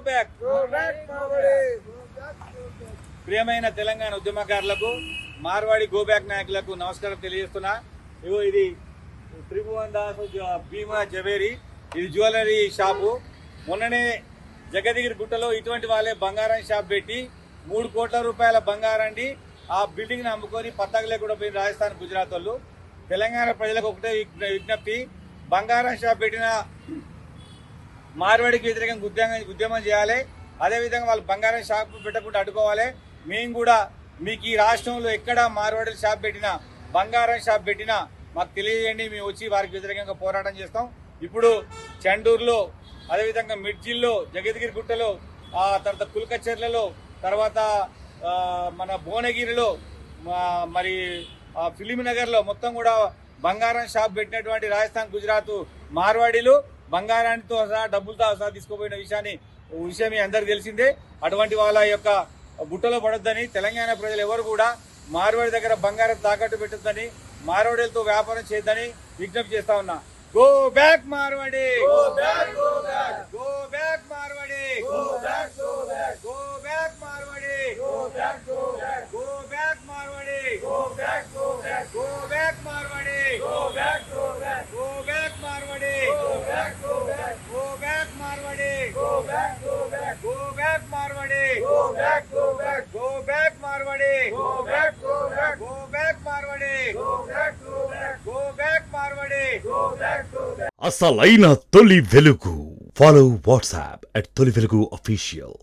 Back ప్రియమైన తెలంగాణ ఉద్యమకారులకు Marwadi go back నాయకులకు నమస్కారం తెలియజేస్తున్నా. ఇగో ఇది త్రిభువన్ దాస్ భీమా జవేరి, ఇది జ్యువెలరీ షాపు. మొన్ననే జగదగిరి గుట్టలో ఇటువంటి వాళ్ళే బంగారం షాప్ పెట్టి 3 కోట్ల రూపాయల బంగారాన్ని ఆ బిల్డింగ్ ని అమ్ముకొని పత్తాకులే కూడా పోయిన రాజస్థాన్, గుజరాత్ వాళ్ళు. తెలంగాణ ప్రజలకు ఒకటే విజ్ఞప్తి, బంగారం షాప్ పెట్టిన మార్వాడికి వ్యతిరేకంగా ఉద్యమం చేయాలి. అదేవిధంగా వాళ్ళు బంగారం షాప్ పెట్టకుండా అడ్డుకోవాలి. మేము కూడా మీకు ఈ రాష్ట్రంలో ఎక్కడ మార్వాడి షాప్ పెట్టినా, బంగారం షాప్ పెట్టినా మాకు తెలియజేయండి, మేము వచ్చి వారికి వ్యతిరేకంగా పోరాటం చేస్తాం. ఇప్పుడు చండూరులో, అదేవిధంగా మిడ్జిల్లో, జగద్గిరి గుట్టలో, ఆ తర్వాత కుల్కచర్లలో, తర్వాత మన భువనగిరిలో, మరి ఫిలింనగర్లో మొత్తం కూడా బంగారం షాప్ పెట్టినటువంటి రాజస్థాన్, గుజరాత్ మార్వాడీలు బంగారానితో సహా డబ్బులతో సహా తీసుకుపోయిన విషయం మీ అందరికి తెలిసిందే. అటువంటి వాళ్ళ యొక్క బుట్టలో పడొద్దని, తెలంగాణ ప్రజలు ఎవరు కూడా మార్వాడి దగ్గర బంగారం తాకట్టు పెట్టొద్దని, మార్వాడీలతో వ్యాపారం చేయొద్దని విజ్ఞప్తి చేస్తా ఉన్నా. Go back Marwadi, go back Marwadi, go back Marwadi, go back Marwadi, go back Marwadi, go back Marwadi, go back Marwadi, go back Marwadi, go back Marwadi, go back Marwadi, go back Marwadi. అసలైన తొలి వెలుగు. ఫాలో వాట్సాప్ @తొలి వెలుగు official.